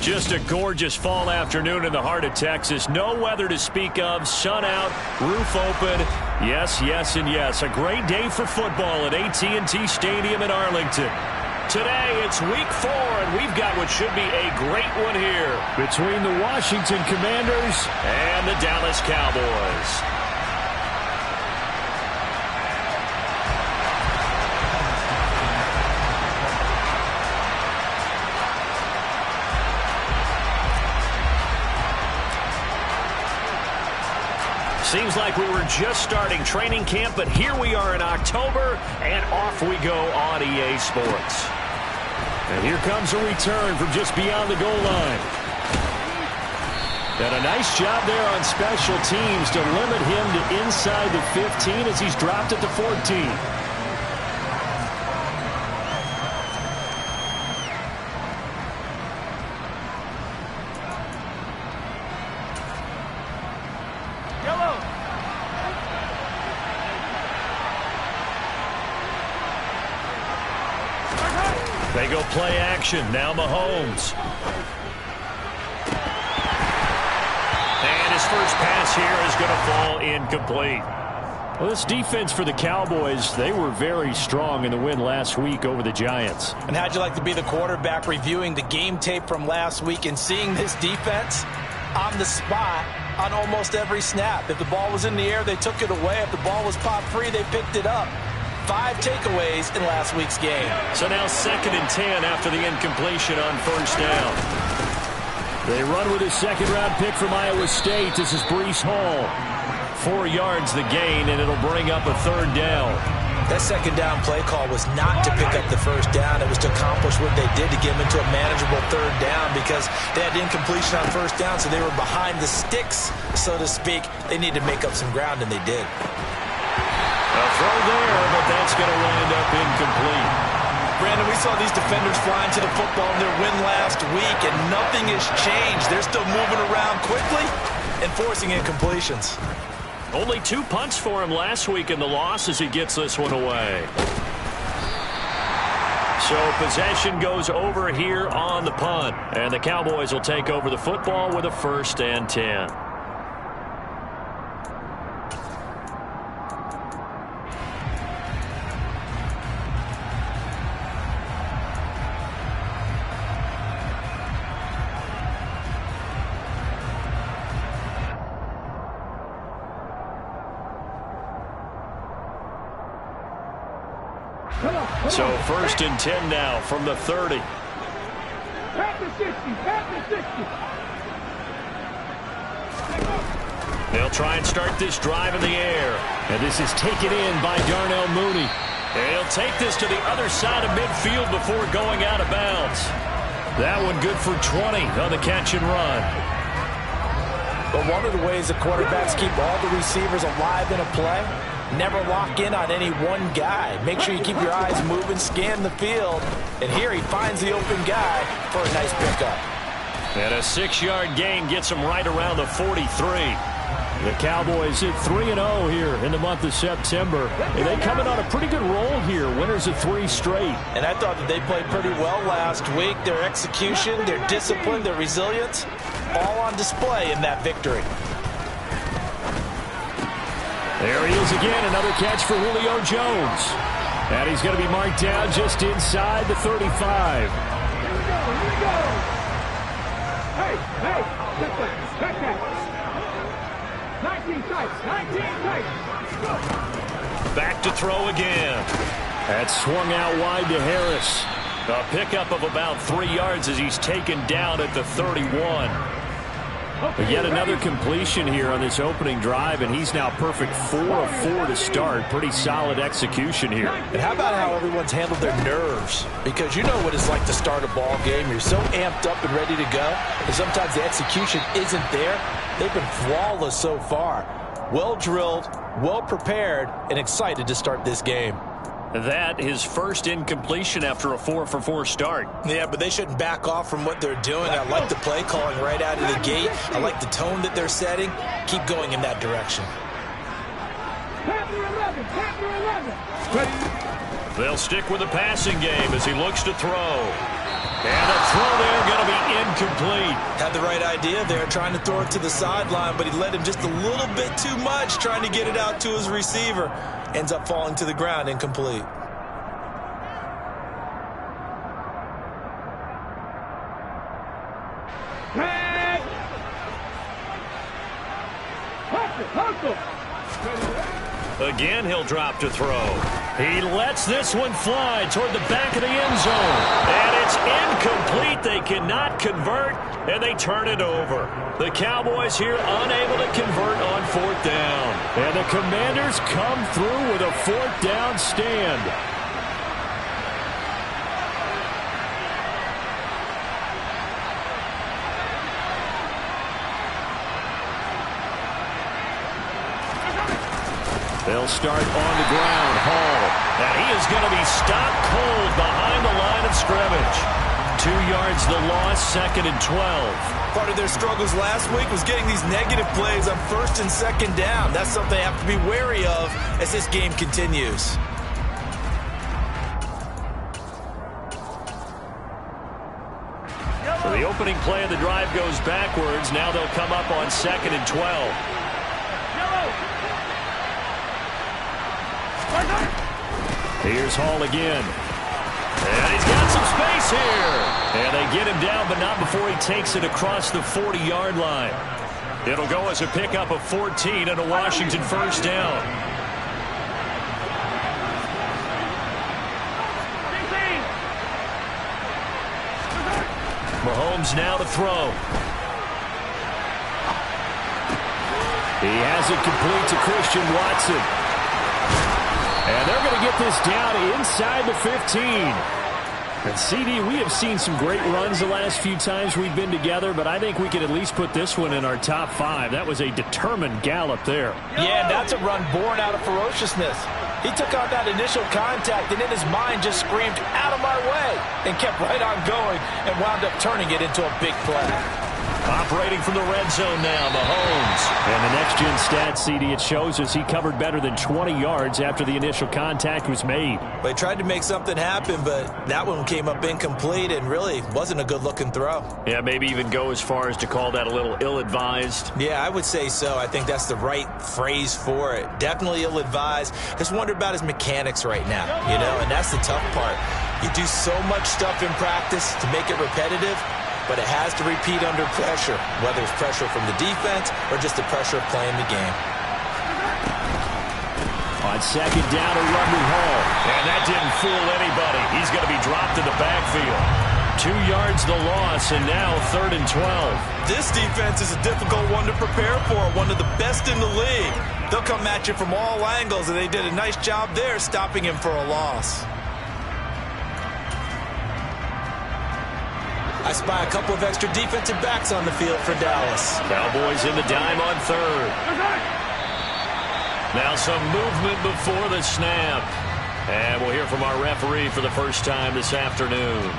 Just a gorgeous fall afternoon in the heart of Texas. No weather to speak of. Sun out, roof open. Yes, yes, and yes. A great day for football at AT&T Stadium in Arlington. Today, it's week 4, and we've got what should be a great one here between the Washington Commanders and the Dallas Cowboys. Seems like we were just starting training camp, but here we are in October, and off we go on EA Sports. And here comes a return from just beyond the goal line. And a nice job there on special teams to limit him to inside the 15 as he's dropped at the 14. They go play action. Now Mahomes. And his first pass here is going to fall incomplete. Well, this defense for the Cowboys, they were very strong in the win last week over the Giants. And how'd you like to be the quarterback reviewing the game tape from last week and seeing this defense on the spot on almost every snap? If the ball was in the air, they took it away. If the ball was popped free, they picked it up. 5 takeaways in last week's game. So now 2nd and 10 after the incompletion on first down. They run with a second-round pick from Iowa State. This is Breece Hall. 4 yards the gain, and it'll bring up a 3rd down. That second down play call was not to pick up the first down. It was to accomplish what they did to get them into a manageable 3rd down because they had incompletion on first down, so they were behind the sticks, so to speak. They needed to make up some ground, and they did. A throw there, but that's going to wind up incomplete. Brandon, we saw these defenders flying to the football in their win last week, and nothing has changed. They're still moving around quickly and forcing incompletions. Only 2 punts for him last week in the loss as he gets this one away. So possession goes over here on the punt, and the Cowboys will take over the football with a 1st and 10. So 1st and 10 now from the 30. Back to 60, back to 60. They'll try and start this drive in the air. And this is taken in by Darnell Mooney. And he'll take this to the other side of midfield before going out of bounds. That one good for 20 on the catch and run. But one of the ways that quarterbacks keep all the receivers alive in a play, never lock in on any one guy. Make sure you keep your eyes moving, scan the field. And here he finds the open guy for a nice pickup. And a 6-yard gain gets him right around the 43. The Cowboys hit 3-0 here in the month of September. And they come in on a pretty good roll here. Winners of 3 straight. And I thought that they played pretty well last week. Their execution, their discipline, their resilience, all on display in that victory. There he is again, another catch for Julio Jones. And he's going to be marked down just inside the 35. Here we go, here we go. Hey, check that. 19 tights, 19 tights. Back to throw again. That swung out wide to Harris. A pickup of about 3 yards as he's taken down at the 31. But yet another completion here on this opening drive, and he's now perfect 4 of 4 to start. Pretty solid execution here. And how about how everyone's handled their nerves? Because you know what it's like to start a ball game. You're so amped up and ready to go, and sometimes the execution isn't there. They've been flawless so far. Well drilled, well prepared, and excited to start this game. That his first incompletion after a 4-for-4 start. Yeah, but they shouldn't back off from what they're doing. I like the play calling right out of the gate. I like the tone that they're setting. Keep going in that direction. They'll stick with the passing game as he looks to throw. And the throw there going to be incomplete. Had the right idea there, trying to throw it to the sideline, but he led him just a little bit too much, trying to get it out to his receiver. Ends up falling to the ground, incomplete. Tag! Hustle! Again, he'll drop to throw. He lets this one fly toward the back of the end zone. And it's incomplete. They cannot convert, and they turn it over. The Cowboys here unable to convert on fourth down. And the Commanders come through with a fourth down stand. They'll start on the ground. Hall. And he is going to be stopped cold behind the line of scrimmage. 2 yards the loss, 2nd and 12. Part of their struggles last week was getting these negative plays on 1st and 2nd down. That's something they have to be wary of as this game continues. So the opening play of the drive goes backwards. Now they'll come up on 2nd and 12. Here's Hall again. And he's got some space here. And they get him down, but not before he takes it across the 40-yard line. It'll go as a pickup of 14 and a Washington first down. Mahomes now to throw. He has it complete to Christian Watson. And they're going to get this down inside the 15. And CD, we have seen some great runs the last few times we've been together, but I think we could at least put this one in our top 5. That was a determined gallop there. Yeah, that's a run born out of ferociousness. He took on that initial contact and in his mind just screamed, "Out of my way," and kept right on going and wound up turning it into a big play. Operating from the red zone now, Mahomes. And the next-gen stats, CD, it shows us he covered better than 20 yards after the initial contact was made. They tried to make something happen, but that one came up incomplete and really wasn't a good-looking throw. Yeah, maybe even go as far as to call that a little ill-advised. Yeah, I would say so. I think that's the right phrase for it. Definitely ill-advised. Just wonder about his mechanics right now, you know, and that's the tough part. You do so much stuff in practice to make it repetitive, but it has to repeat under pressure, whether it's pressure from the defense or just the pressure of playing the game. On 2nd down, a run with Hall. And that didn't fool anybody. He's going to be dropped in the backfield. 2 yards the loss, and now 3rd and 12. This defense is a difficult one to prepare for, one of the best in the league. They'll come at you from all angles, and they did a nice job there stopping him for a loss. I spy a couple of extra defensive backs on the field for Dallas. Cowboys in the dime on 3rd. Now some movement before the snap. And we'll hear from our referee for the first time this afternoon.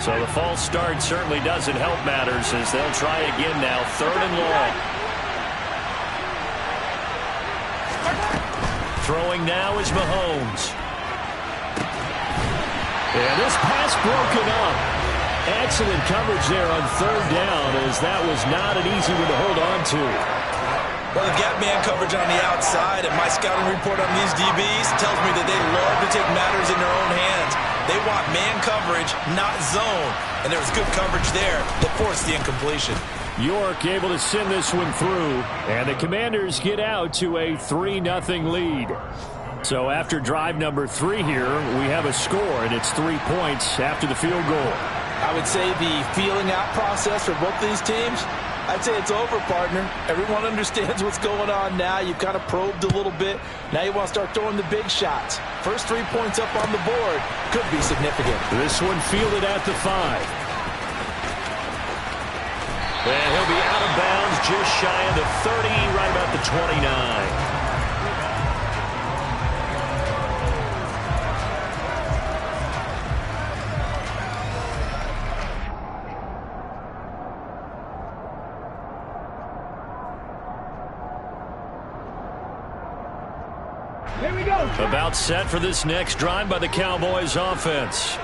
So the false start certainly doesn't help matters as they'll try again now. 3rd and long. Throwing now is Mahomes. And this pass broken up. Excellent coverage there on 3rd down as that was not an easy one to hold on to. Well, the gap man coverage on the outside, and my scouting report on these DBs tells me that they love to take matters in their own hands. They want man coverage, not zone. And there was good coverage there that forced the incompletion. York able to send this one through. And the Commanders get out to a 3-0 lead. So after drive number 3 here, we have a score, and it's 3 points after the field goal. I would say the feeling out process for both these teams, I'd say it's over, partner. Everyone understands what's going on now. You've kind of probed a little bit. Now you want to start throwing the big shots. First 3 points up on the board could be significant. This one fielded at the 5. And he'll be out of bounds just shy of the 30, right about the 29. Here we go. About set for this next drive by the Cowboys offense.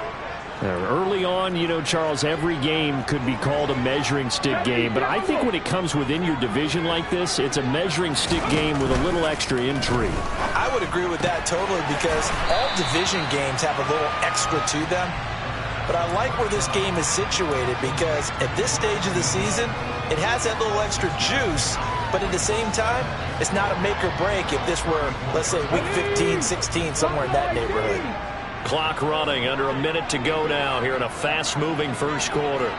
Early on, you know, Charles, every game could be called a measuring stick game. But I think when it comes within your division like this, it's a measuring stick game with a little extra intrigue. I would agree with that totally because all division games have a little extra to them. But I like where this game is situated because at this stage of the season, it has that little extra juice. But at the same time, it's not a make or break if this were, let's say, week 15, 16, somewhere in that neighborhood. Clock running, under a minute to go now here in a fast-moving first quarter.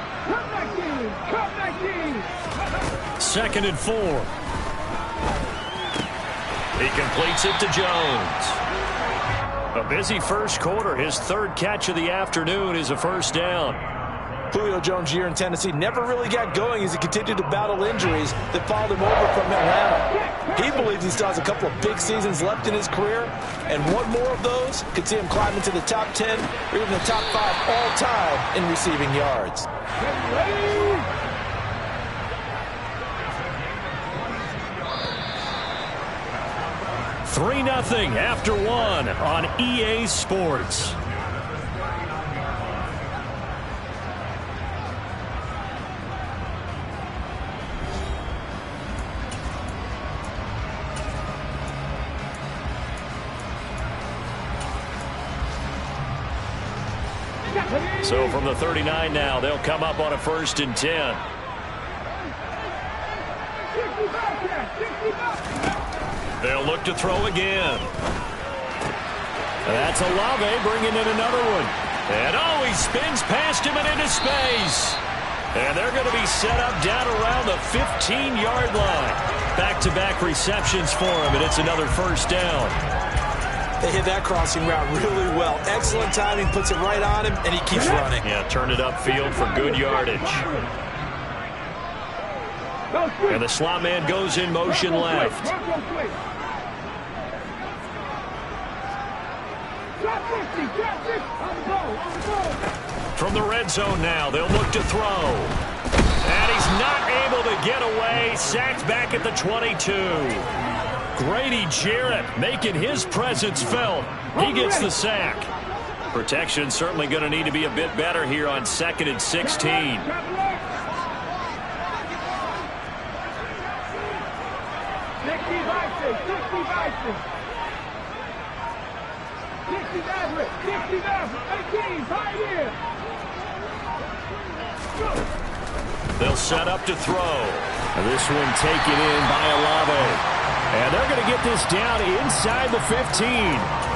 Second and 4. He completes it to Jones. A busy first quarter. His third catch of the afternoon is a first down. Julio Jones' year in Tennessee never really got going as he continued to battle injuries that followed him over from Atlanta. He believes he still has a couple of big seasons left in his career, and one more of those could see him climb into the top 10 or even the top 5 all-time in receiving yards. 3-0 after 1 on EA Sports. So from the 39 now, they'll come up on a 1st and 10. They'll look to throw again. That's Olave bringing in another one. And oh, he spins past him and into space. And they're going to be set up down around the 15-yard line. Back-to-back receptions for him, and it's another first down. They hit that crossing route really well. Excellent timing, puts it right on him, and he keeps running. Yeah, turn it upfield for good yardage. And the slot man goes in motion left. From the red zone now, they'll look to throw. And he's not able to get away. Sacked back at the 22. Grady Jarrett making his presence felt. He gets the sack. Protection certainly going to need to be a bit better here on 2nd and 16. They'll set up to throw. And this one taken in by Olave. And they're going to get this down inside the 15.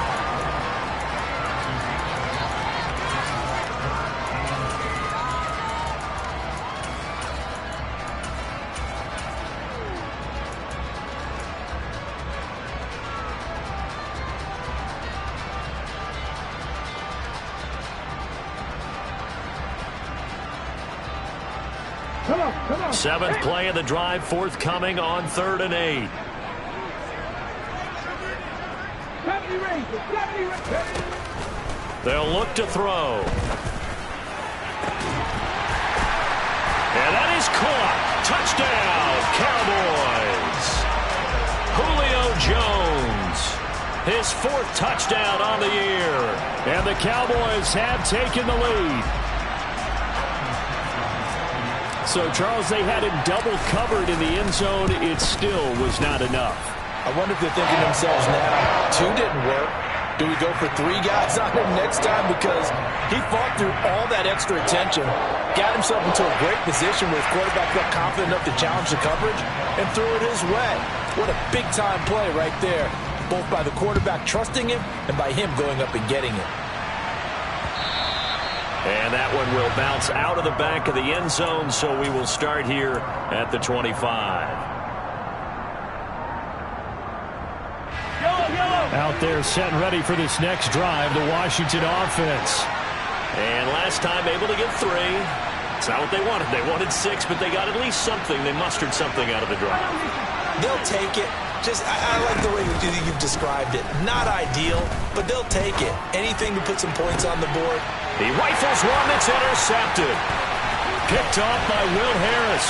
Seventh play of the drive forthcoming on 3rd and 8. They'll look to throw. And that is caught. Touchdown, Cowboys. Julio Jones, his 4th touchdown on the year. And the Cowboys have taken the lead. So, Charles, they had him double covered in the end zone. It still was not enough. I wonder if they're thinking to themselves now, 2 didn't work. Do we go for 3 guys on him next time? Because he fought through all that extra attention, got himself into a great position where his quarterback felt confident enough to challenge the coverage and threw it his way. What a big-time play right there, both by the quarterback trusting him and by him going up and getting it. And that one will bounce out of the back of the end zone, so we will start here at the 25. Out there set and ready for this next drive, the Washington offense. And last time able to get 3. It's not what they wanted. They wanted 6, but they got at least something. They mustered something out of the drive. They'll take it. I like the way you've described it. Not ideal, but they'll take it. Anything to put some points on the board. He rifles one that's intercepted. Picked off by Will Harris.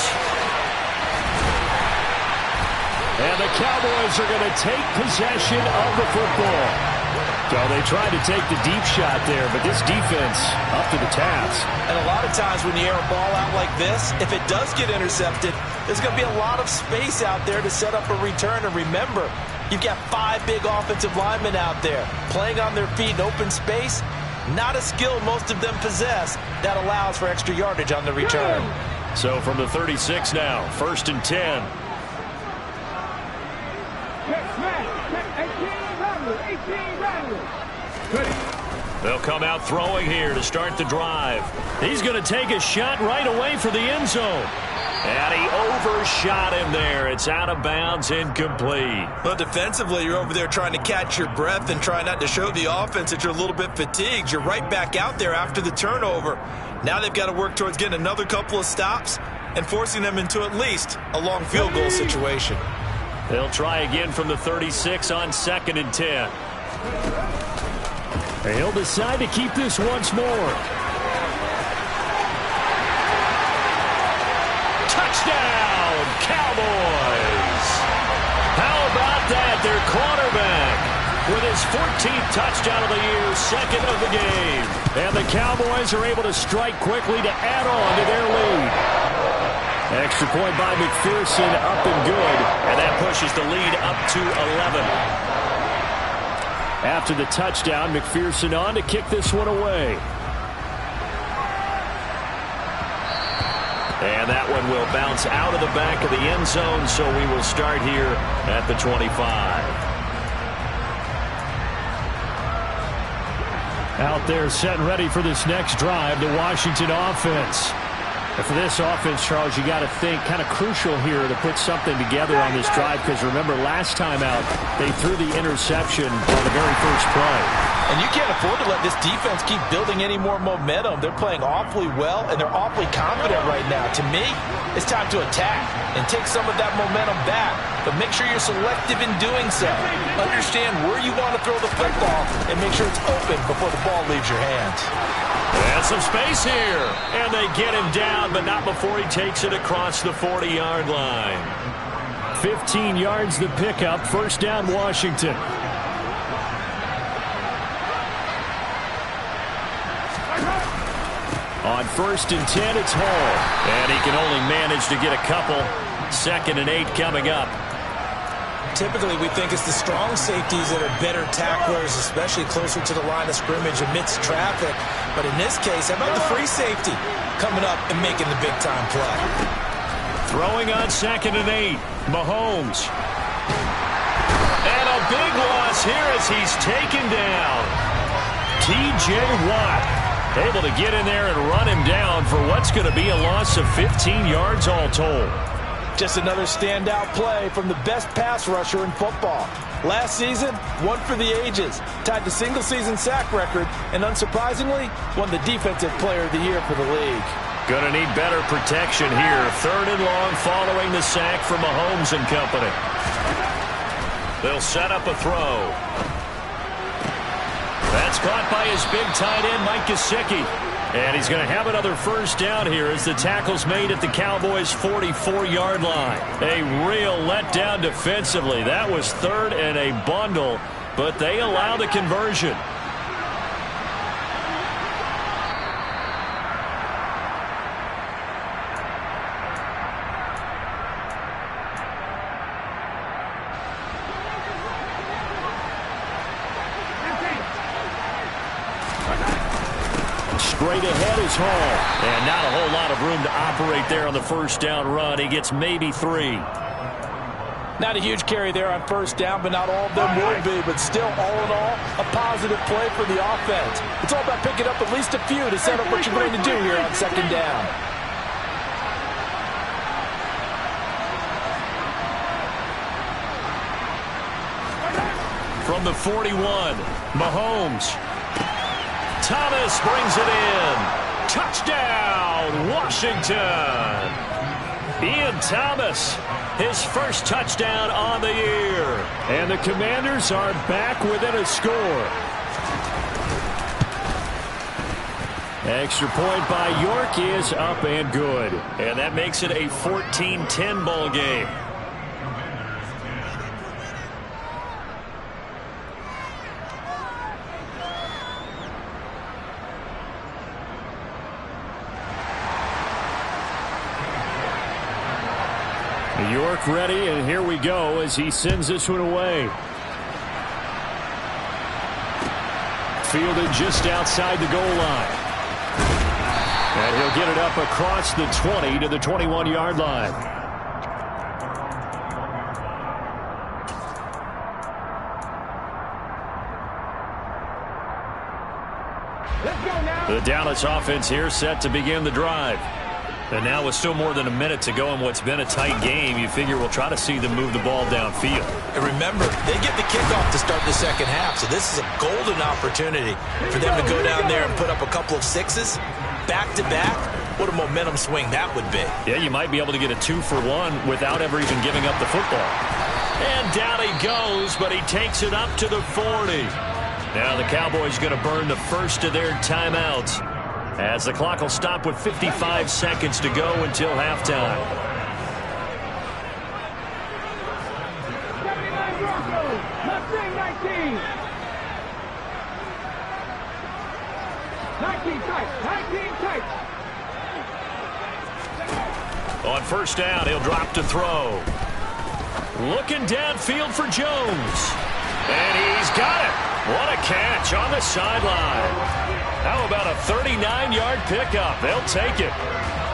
And the Cowboys are going to take possession of the football. So they tried to take the deep shot there, but this defense up to the task. And a lot of times when you air a ball out like this, if it does get intercepted, there's going to be a lot of space out there to set up a return. And remember, you've got 5 big offensive linemen out there playing on their feet in open space. Not a skill most of them possess that allows for extra yardage on the return. So from the 36 now, 1st and 10. They'll come out throwing here to start the drive. He's going to take a shot right away for the end zone. And he overshot him there. It's out of bounds, incomplete. Well, defensively, you're over there trying to catch your breath and try not to show the offense that you're a little bit fatigued. You're right back out there after the turnover. Now they've got to work towards getting another couple of stops and forcing them into at least a long field goal situation. They'll try again from the 36 on 2nd and 10. He'll decide to keep this once more. Touchdown, Cowboys! How about that? Their quarterback with his 14th touchdown of the year, 2nd of the game. And the Cowboys are able to strike quickly to add on to their lead. Extra point by McPherson, up and good. And that pushes the lead up to 11. After the touchdown, McPherson on to kick this one away. And that one will bounce out of the back of the end zone, so we will start here at the 25. Out there set and ready for this next drive, the Washington offense. And for this offense, Charles, you got to think kind of crucial here to put something together on this drive, because remember, last time out, they threw the interception on the very first play. And you can't afford to let this defense keep building any more momentum. They're playing awfully well, and they're awfully confident right now. To me, it's time to attack and take some of that momentum back. But make sure you're selective in doing so. Understand where you want to throw the football and make sure it's open before the ball leaves your hands. And some space here. And they get him down, but not before he takes it across the 40-yard line. 15 yards the pickup. 1st down, Washington. On 1st and 10, it's Hall. And he can only manage to get a couple. 2nd and 8 coming up. Typically, we think it's the strong safeties that are better tacklers, especially closer to the line of scrimmage amidst traffic. But in this case, how about the free safety coming up and making the big-time play? Throwing on 2nd and 8, Mahomes. And a big loss here as he's taken down. T.J. Watt able to get in there and run him down for what's going to be a loss of 15 yards all told. Just another standout play from the best pass rusher in football. Last season, one for the ages, tied the single-season sack record, and unsurprisingly, won the Defensive Player of the Year for the league. Going to need better protection here. 3rd and long following the sack from Mahomes and company. They'll set up a throw. That's caught by his big tight end, Mike Gesicki. And he's going to have another 1st down here as the tackle's made at the Cowboys' 44-yard line. A real letdown defensively. That was 3rd and a bundle, but they allow the conversion. Straight ahead is Hall. And not a whole lot of room to operate there on the 1st down run. He gets maybe 3. Not a huge carry there on 1st down, but not all of them will be. But still, all in all, a positive play for the offense. It's all about picking up at least a few to set up what you're going to do here on 2nd down. From the 41, Mahomes. Thomas brings it in. Touchdown, Washington. Ian Thomas, his 1st touchdown on the year. And the Commanders are back within a score. Extra point by York is up and good. And that makes it a 14-10 ball game. York ready, and here we go as he sends this one away. Fielded just outside the goal line. And he'll get it up across the 20 to the 21-yard line. Let's go now. The Dallas offense here set to begin the drive. And now with still more than a minute to go in what's been a tight game, you figure we'll try to see them move the ball downfield. And remember, they get the kickoff to start the second half, so this is a golden opportunity for them to go down there and put up a couple of sixes back-to-back. What a momentum swing that would be. Yeah, you might be able to get a 2-for-1 without ever even giving up the football. And down he goes, but he takes it up to the 40. Now the Cowboys going to burn the first of their timeouts, as the clock will stop with 55 seconds to go until halftime. 79 Broncos. Mustang 19. 19 tight. 19 tight. On first down, he'll drop to throw. Looking downfield for Jones. And he's got it. What a catch on the sideline. How about a 39-yard pickup? They'll take it.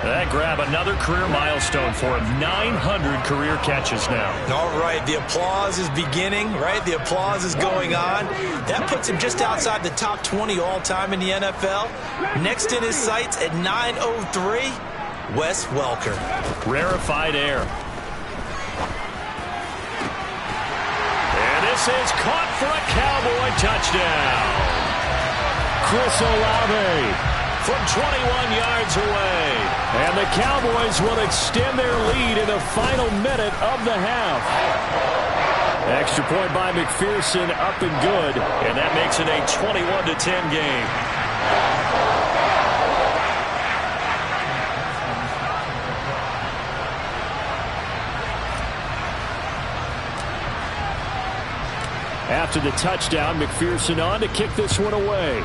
That grab another career milestone for him. 900 career catches now. All right, the applause is beginning, right? The applause is going on. That puts him just outside the top 20 all-time in the NFL. Next in his sights at 903, Wes Welker. Rarefied air. And this is caught for a Cowboy touchdown. Chris Olave from 21 yards away. And the Cowboys will extend their lead in the final minute of the half. Extra point by McPherson, up and good. And that makes it a 21-10 game. After the touchdown, McPherson on to kick this one away.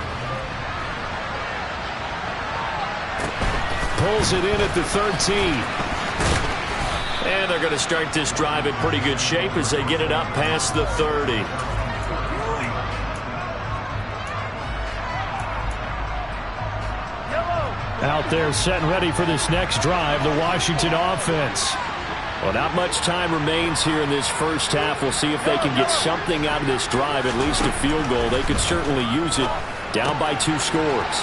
Pulls it in at the 13. And they're going to start this drive in pretty good shape as they get it up past the 30. Out there set and ready for this next drive, the Washington offense. Well, not much time remains here in this first half. We'll see if they can get something out of this drive, at least a field goal. They could certainly use it, down by 2 scores.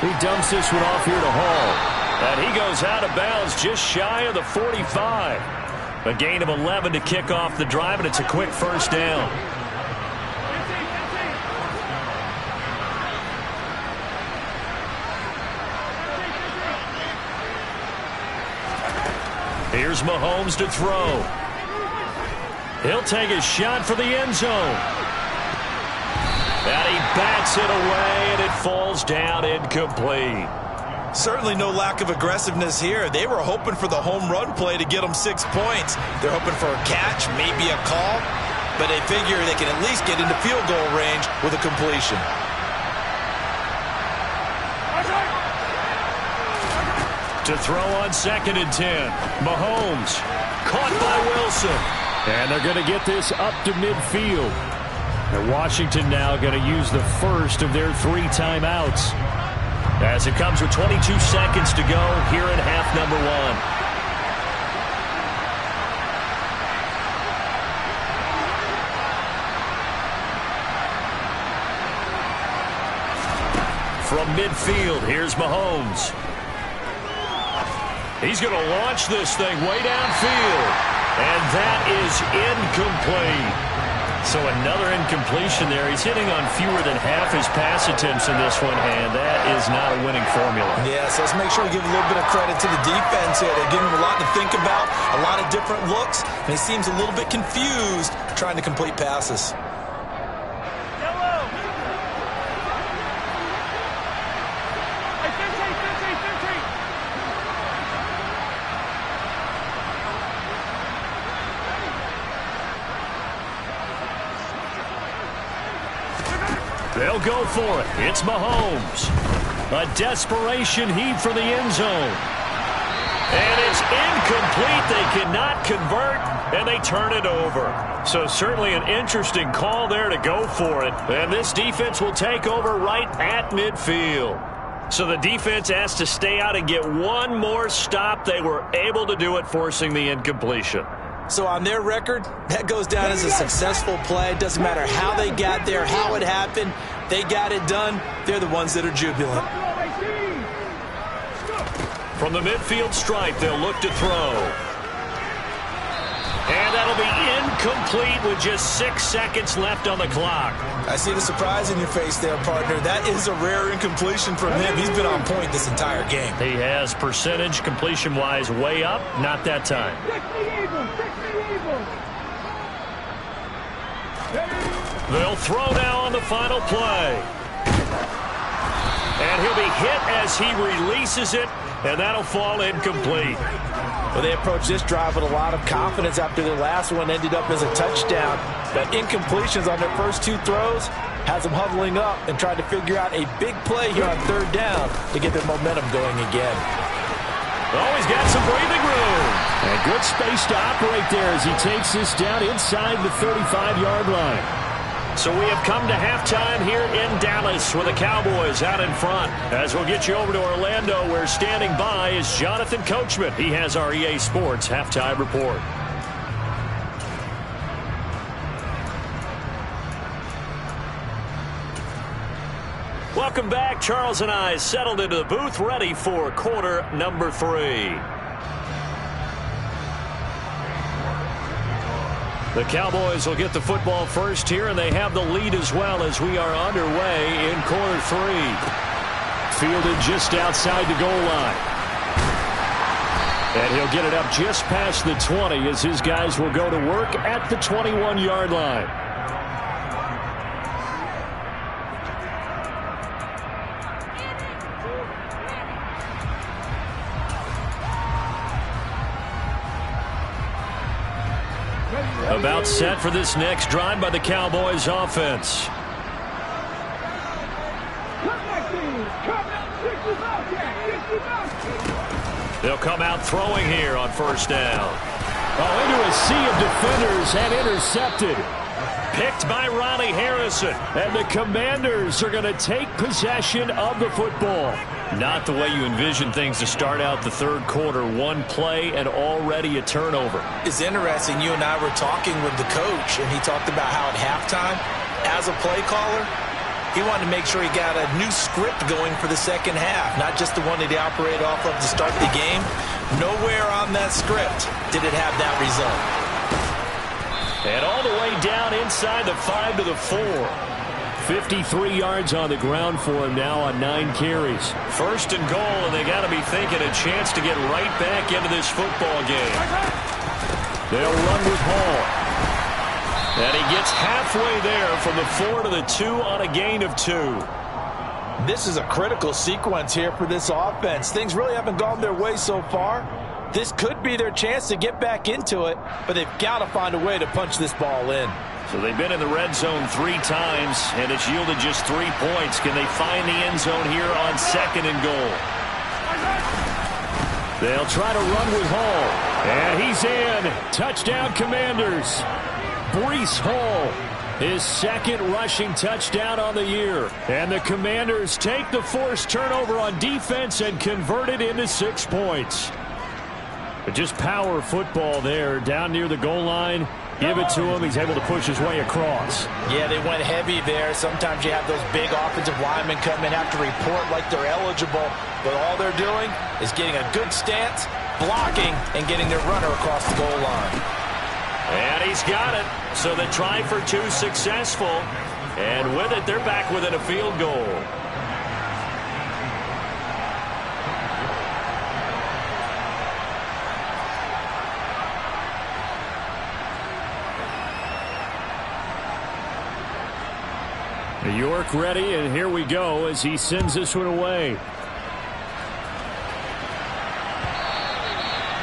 He dumps this one off here to Hall. And he goes out of bounds just shy of the 45. A gain of 11 to kick off the drive, and it's a quick first down. Here's Mahomes to throw. He'll take a shot for the end zone. And he bats it away, and it falls down incomplete. Certainly no lack of aggressiveness here. They were hoping for the home run play to get them 6 points. They're hoping for a catch, maybe a call, but they figure they can at least get into field goal range with a completion. To throw on 2nd and 10. Mahomes caught by Wilson. And they're going to get this up to midfield. And Washington now going to use the first of their 3 timeouts, as it comes with 22 seconds to go here in half number 1. From midfield, here's Mahomes. He's going to launch this thing way downfield. And that is incomplete. So another incompletion there. He's hitting on fewer than half his pass attempts in this one, and that is not a winning formula. Yeah, so let's make sure we give a little bit of credit to the defense here. They're giving him a lot to think about, a lot of different looks, and he seems a little bit confused trying to complete passes. They'll go for it. It's Mahomes. A desperation heave for the end zone. And it's incomplete. They cannot convert, and they turn it over. So certainly an interesting call there to go for it. And this defense will take over right at midfield. So the defense has to stay out and get one more stop. They were able to do it, forcing the incompletion. So on their record, that goes down as a successful play. It doesn't matter how they got there, how it happened. They got it done. They're the ones that are jubilant. From the midfield stripe, they'll look to throw. And that'll be incomplete with just 6 seconds left on the clock. I see the surprise in your face there, partner. That is a rare incompletion from him. He's been on point this entire game. He has percentage completion-wise way up. Not that time. They'll throw now on the final play. And he'll be hit as he releases it, and that'll fall incomplete. Well, they approached this drive with a lot of confidence after their last one ended up as a touchdown. But incompletions on their first two throws has them huddling up and trying to figure out a big play here on third down to get their momentum going again. Oh, he's got some breathing room. And good space to operate there as he takes this down inside the 35-yard line. So we have come to halftime here in Dallas with the Cowboys out in front. As we'll get you over to Orlando, where standing by is Jonathan Coachman. He has our EA Sports halftime report. Welcome back. Charles and I settled into the booth, ready for quarter number 3. The Cowboys will get the football first here, and they have the lead as well as we are underway in quarter 3. Fielded just outside the goal line. And he'll get it up just past the 20 as his guys will go to work at the 21-yard line. About set for this next drive by the Cowboys offense. They'll come out throwing here on first down. Oh, into a sea of defenders and intercepted. Picked by Ronnie Harrison. And the Commanders are going to take possession of the football. Not the way you envision things to start out the third quarter. One play and already a turnover. It's interesting. You and I were talking with the coach, and he talked about how at halftime, as a play caller, he wanted to make sure he got a new script going for the second half, not just the one that he operated off of to start the game. Nowhere on that script did it have that result. And all the way down inside the 5 to the 4. 53 yards on the ground for him now on 9 carries. First and goal, and they got to be thinking a chance to get right back into this football game. They'll run with Hall. And he gets halfway there from the 4 to the 2 on a gain of 2. This is a critical sequence here for this offense. Things really haven't gone their way so far. This could be their chance to get back into it, but they've got to find a way to punch this ball in. So they've been in the red zone 3 times, and it's yielded just 3 points. Can they find the end zone here on second and goal? They'll try to run with Hall. And he's in. Touchdown, Commanders. Breece Hall, his second rushing touchdown on the year. And the Commanders take the forced turnover on defense and convert it into 6 points. But just power football there down near the goal line. Give it to him. He's able to push his way across. Yeah, they went heavy there. Sometimes you have those big offensive linemen come in, have to report like they're eligible. But all they're doing is getting a good stance, blocking, and getting their runner across the goal line. And he's got it. So the try for 2 successful. And with it, they're back within a field goal. York ready, and here we go as he sends this one away.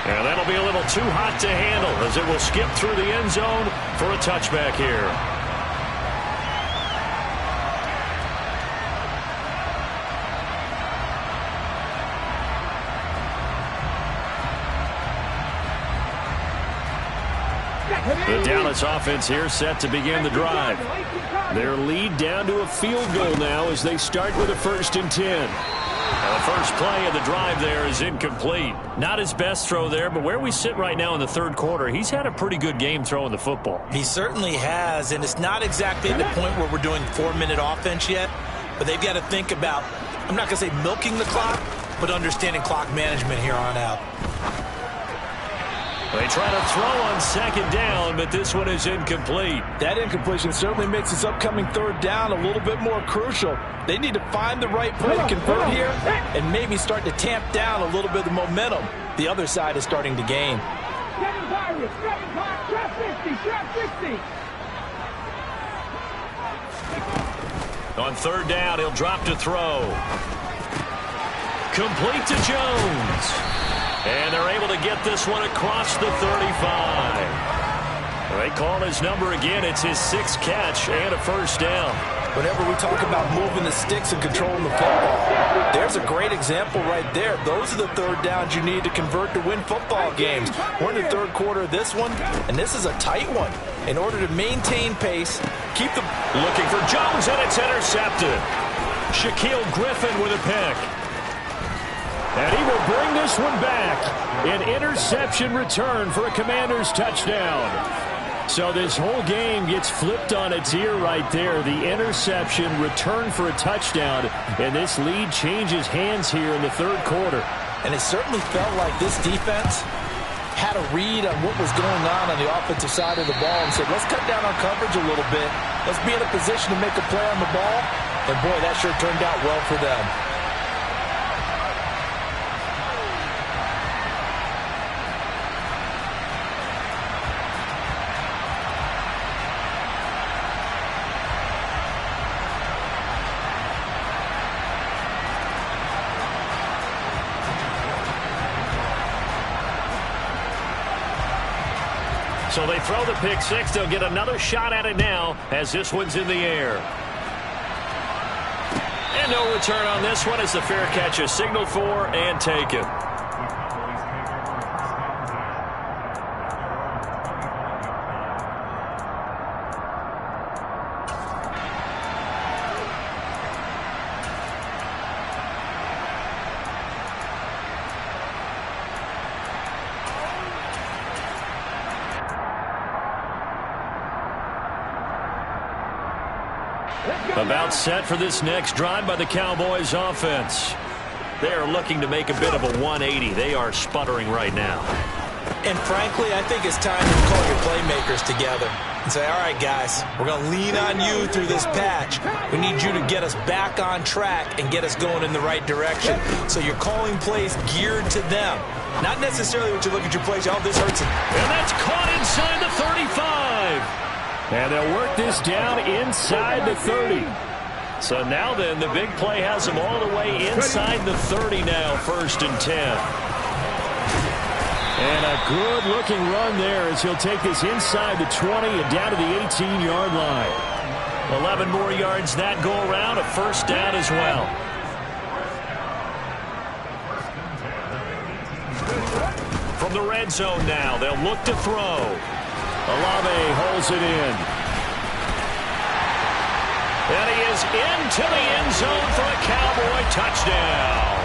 And that'll be a little too hot to handle as it will skip through the end zone for a touchback here. The Dallas offense here set to begin the drive. Their lead down to a field goal now as they start with a 1st and 10. Now the first play of the drive there is incomplete. Not his best throw there, but where we sit right now in the 3rd quarter, he's had a pretty good game throwing the football. He certainly has, and it's not exactly at the point where we're doing 4-minute offense yet, but they've got to think about, I'm not going to say milking the clock, but understanding clock management here on out. They try to throw on 2nd down, but this one is incomplete. That incompletion certainly makes this upcoming 3rd down a little bit more crucial. They need to find the right play to convert here and maybe start to tamp down a little bit of the momentum the other side is starting to gain. Trap 60. On 3rd down, he'll drop to throw. Complete to Jones. And they're able to get this one across the 35. They call his number again. It's his 6th catch and a 1st down. Whenever we talk about moving the sticks and controlling the football, there's a great example right there. Those are the 3rd downs you need to convert to win football games. We're in the 3rd quarter of this one, and this is a tight one. In order to maintain pace, keep the... Looking for Jones, and it's intercepted. Shaquill Griffin with a pick. And he will bring this one back. An interception return for a Commanders touchdown. So this whole game gets flipped on its ear right there. The interception return for a touchdown. And this lead changes hands here in the 3rd quarter. And it certainly felt like this defense had a read on what was going on the offensive side of the ball and said, let's cut down on coverage a little bit. Let's be in a position to make a play on the ball. And boy, that sure turned out well for them. So they throw the pick 6. They'll get another shot at it now as this one's in the air. And no return on this one as the fair catch is signaled for and taken. About set for this next drive by the Cowboys offense. They are looking to make a bit of a 180. They are sputtering right now. And frankly, I think it's time to call your playmakers together and say, all right, guys, we're going to lean on you through this patch. We need you to get us back on track and get us going in the right direction. So you're calling plays geared to them. Not necessarily when you look at your plays, oh, this hurts it. And that's caught inside the 35. And they'll work this down inside the 30. So now then, the big play has them all the way inside the 30 now, 1st and 10. And a good-looking run there as he'll take this inside the 20 and down to the 18-yard line. 11 more yards that go around, a 1st down as well. From the red zone now, they'll look to throw. Olave holds it in. And he is into the end zone for a Cowboy touchdown.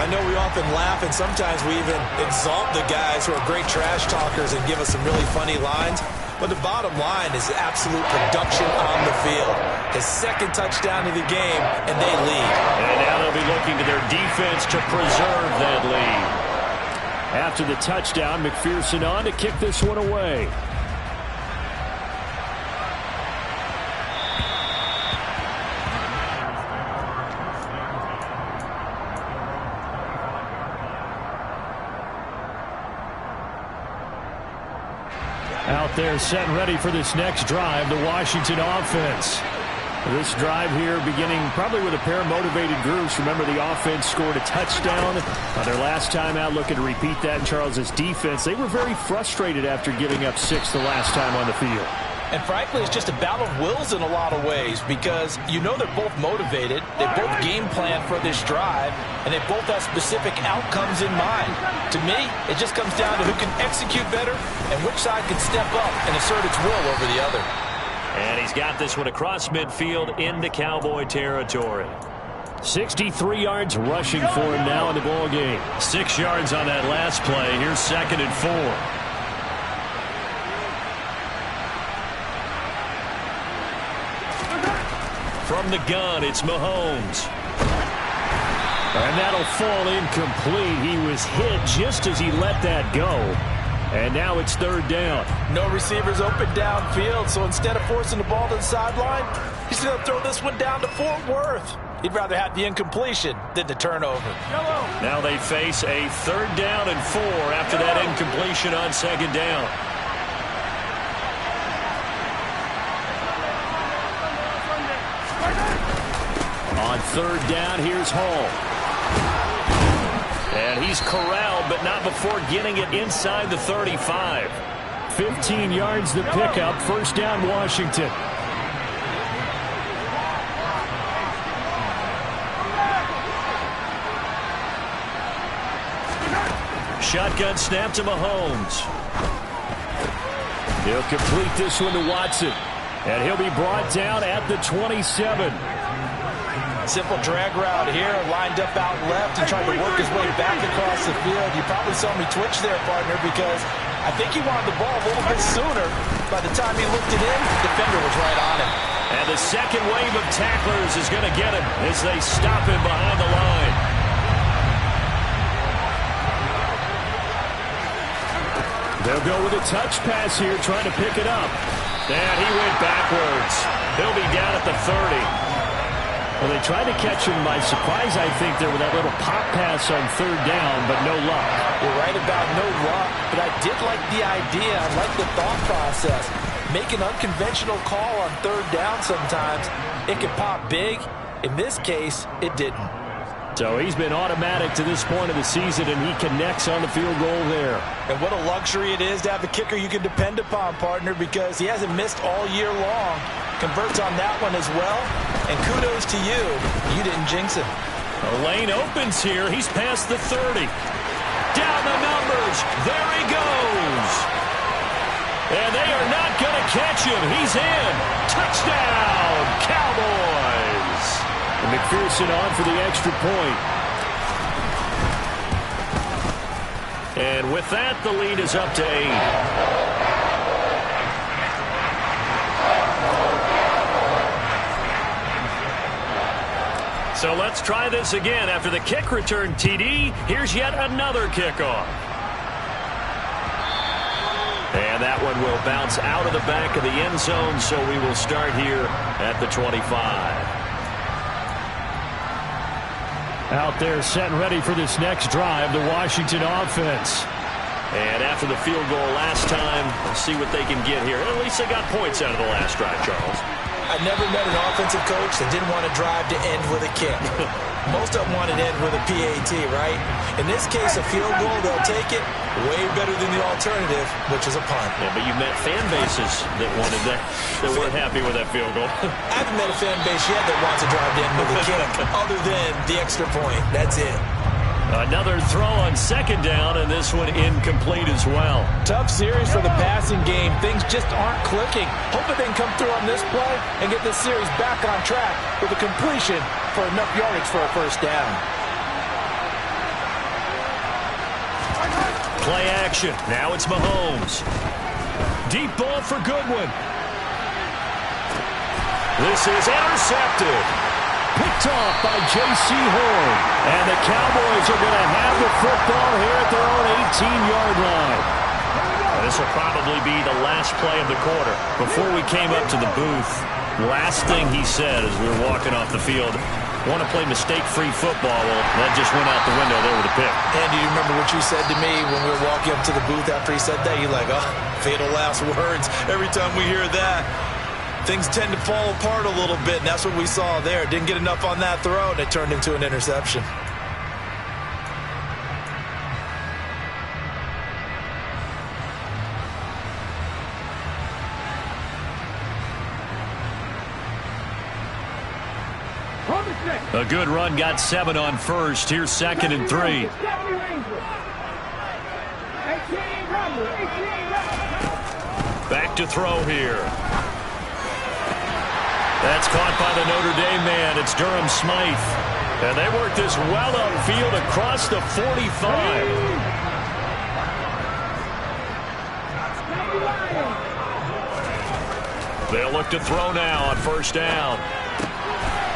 I know we often laugh, and sometimes we even exalt the guys who are great trash talkers and give us some really funny lines. But the bottom line is absolute production on the field. His 2nd touchdown of the game, and they lead. And now they'll be looking to their defense to preserve that lead. After the touchdown, McPherson on to kick this one away. Out there set and ready for this next drive, the Washington offense. This drive here beginning probably with a pair of motivated groups. Remember, the offense scored a touchdown on their last time out, looking to repeat that in Charles's defense. They were very frustrated after giving up 6 the last time on the field. And frankly, it's just a battle of wills in a lot of ways because you know they're both motivated, they both game plan for this drive, and they both have specific outcomes in mind. To me, it just comes down to who can execute better and which side can step up and assert its will over the other. And he's got this one across midfield into Cowboy territory. 63 yards rushing for him now in the ball game. 6 yards on that last play. Here's 2nd and 4. From the gun, it's Mahomes. And that'll fall incomplete. He was hit just as he let that go. And now it's 3rd down. No receivers open downfield, so instead of forcing the ball to the sideline, he's going to throw this one down to Fort Worth. He'd rather have the incompletion than the turnover. Now they face a 3rd down and 4 after that incompletion on 2nd down. On 3rd down, here's Hall. And he's corralled, but not before getting it inside the 35. 15 yards the pickup. 1st down, Washington. Shotgun snap to Mahomes. He'll complete this one to Watson. And he'll be brought down at the 27. Simple drag route here, lined up out left and trying to work his way back across the field. You probably saw me twitch there, partner, because I think he wanted the ball a little bit sooner. By the time he looked it in, the defender was right on him. And the second wave of tacklers is going to get him as they stop him behind the line. They'll go with a touch pass here, trying to pick it up. And he went backwards. He'll be down at the 30. Well, they tried to catch him by surprise, I think, there with that little pop pass on 3rd down, but no luck. You're right about no luck, but I did like the idea. I like the thought process. Make an unconventional call on 3rd down sometimes. It can pop big. In this case, it didn't. So he's been automatic to this point of the season, and he connects on the field goal there. And what a luxury it is to have a kicker you can depend upon, partner, because he hasn't missed all year long. Converts on that one as well. And kudos to you. You didn't jinx him. The lane opens here. He's past the 30. Down the numbers. There he goes. And they are not going to catch him. He's in. Touchdown, Cowboys. And McPherson on for the extra point. And with that, the lead is up to 8. So let's try this again. After the kick return TD, here's yet another kickoff. And that one will bounce out of the back of the end zone, so we will start here at the 25. Out there set and ready for this next drive, the Washington offense. And after the field goal last time, let's see what they can get here. At least they got points out of the last drive, Charles. I never met an offensive coach that didn't want to drive to end with a kick. Most of them want to end with a PAT, right? In this case, a field goal, they'll take it. Way better than the alternative, which is a punt. Yeah, but you met fan bases that wanted that, that weren't happy with that field goal. I haven't met a fan base yet that wants to drive to end with a kick, other than the extra point. That's it. Another throw on 2nd down, and this one incomplete as well. Tough series for the passing game. Things just aren't clicking. Hoping they can come through on this play and get this series back on track with a completion for enough yardage for a 1st down. Play action. Now it's Mahomes. Deep ball for Goodwin. This is intercepted. Picked off by J.C. Horn. And the Cowboys are going to have the football here at their own 18-yard line. This will probably be the last play of the quarter. Before we came up to the booth, last thing he said as we were walking off the field, want to play mistake-free football. Well, that just went out the window there with a pick. Andy, you remember what you said to me when we were walking up to the booth after he said that? You're like, oh, fatal last words. Every time we hear that, things tend to fall apart a little bit, and that's what we saw there. Didn't get enough on that throw, and it turned into an interception. 6. A good run got 7 on first. Here's 2nd and 3. 18 Rambler, 18 Rambler. Back to throw here. That's caught by the Notre Dame man. It's Durham Smythe. And they work this well upfield across the 45. They'll look to throw now on 1st down.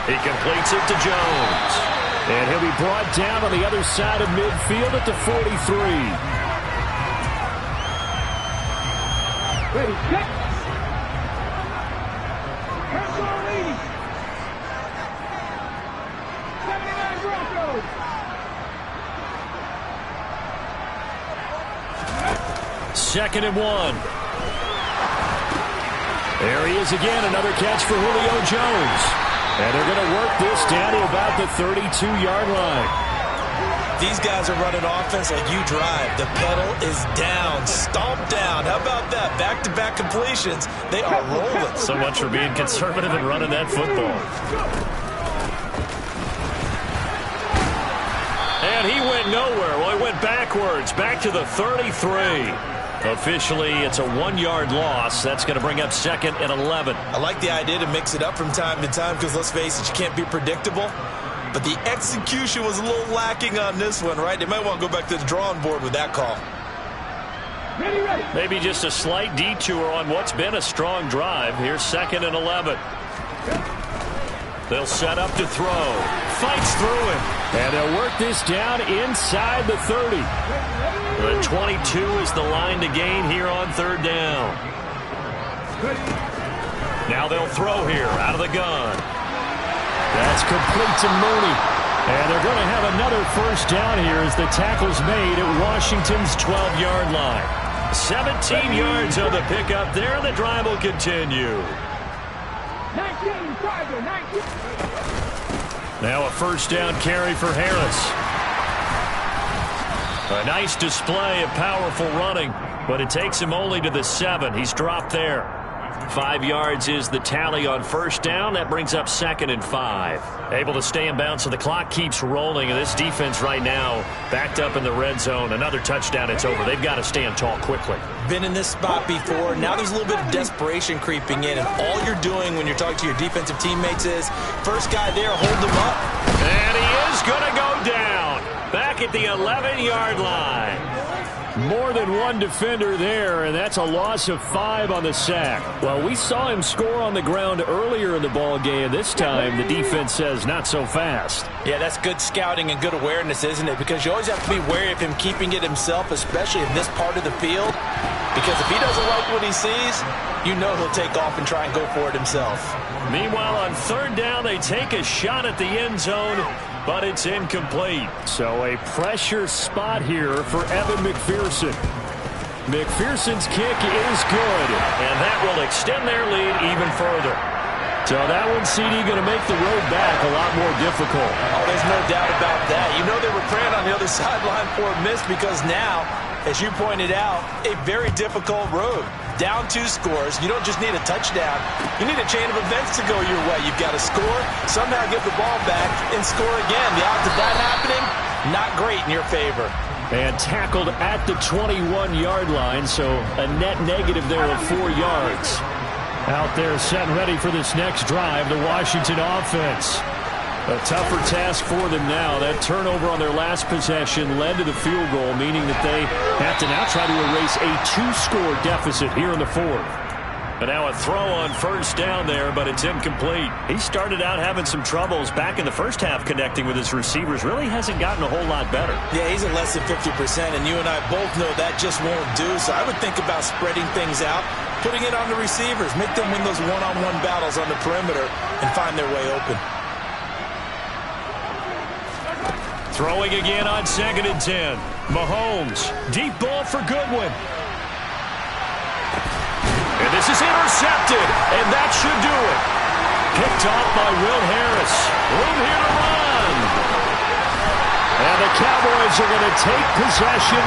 He completes it to Jones. And he'll be brought down on the other side of midfield at the 43. Ready, set. Pencil lead. 79 Broncos. Second and 1. There he is again, another catch for Julio Jones. And they're going to work this down to about the 32-yard line. These guys are running offense like you drive. The pedal is down, stomped down. How about that? Back-to-back completions. They are rolling. So much for being conservative and running that football. And he went nowhere. Well, he went backwards, back to the 33. Officially, it's a 1-yard loss. That's going to bring up 2nd and 11. I like the idea to mix it up from time to time because, let's face it, you can't be predictable. But the execution was a little lacking on this one, right? They might want to go back to the drawing board with that call. Ready, ready. Maybe just a slight detour on what's been a strong drive. Here's 2nd and 11. They'll set up to throw. Fights through him. And they'll work this down inside the 30. The 22 is the line to gain here on 3rd down. Now they'll throw here out of the gun. That's complete to Mooney. And they're going to have another 1st down here as the tackle's made at Washington's 12-yard line. 17 yards on the pickup there, and the drive will continue. 19 Tiger, 19. Now a 1st down carry for Harris. A nice display of powerful running, but it takes him only to the 7. He's dropped there. 5 yards is the tally on 1st down. That brings up 2nd and 5. Able to stay in bounds, so the clock keeps rolling. And this defense right now backed up in the red zone. Another touchdown, it's over. They've got to stand tall quickly. Been in this spot before. Now there's a little bit of desperation creeping in. And all you're doing when you're talking to your defensive teammates is, first guy there, hold him up. And he is going to go down. Back at the 11-yard line. More than one defender there, and that's a loss of 5 on the sack. Well, we saw him score on the ground earlier in the ball game. This time, the defense says not so fast. Yeah, that's good scouting and good awareness, isn't it? Because you always have to be wary of him keeping it himself, especially in this part of the field. Because if he doesn't like what he sees, you know he'll take off and try and go for it himself. Meanwhile, on 3rd down, they take a shot at the end zone, but it's incomplete. So a pressure spot here for Evan McPherson. McPherson's kick is good, and that will extend their lead even further. So that one, CD, going to make the road back a lot more difficult. Oh, there's no doubt about that. You know they were praying on the other sideline for a miss because now, as you pointed out, a very difficult road. Down 2 scores. You don't just need a touchdown. You need a chain of events to go your way. You've got to score, somehow get the ball back, and score again. The odds of that happening, not great in your favor. And tackled at the 21-yard line, so a net negative there of 4 yards. Out there set and ready for this next drive, the Washington offense. A tougher task for them now. That turnover on their last possession led to the field goal, meaning that they have to now try to erase a 2-score deficit here in the 4th. And now a throw on 1st down there, but it's incomplete. He started out having some troubles back in the first half connecting with his receivers. Really hasn't gotten a whole lot better. Yeah, he's at less than 50%, and you and I both know that just won't do. So I would think about spreading things out, putting it on the receivers, make them win those one-on-one battles on the perimeter, and find their way open. Throwing again on 2nd and 10. Mahomes, deep ball for Goodwin. And this is intercepted, and that should do it. Picked off by Will Harris. Room here to run. And the Cowboys are going to take possession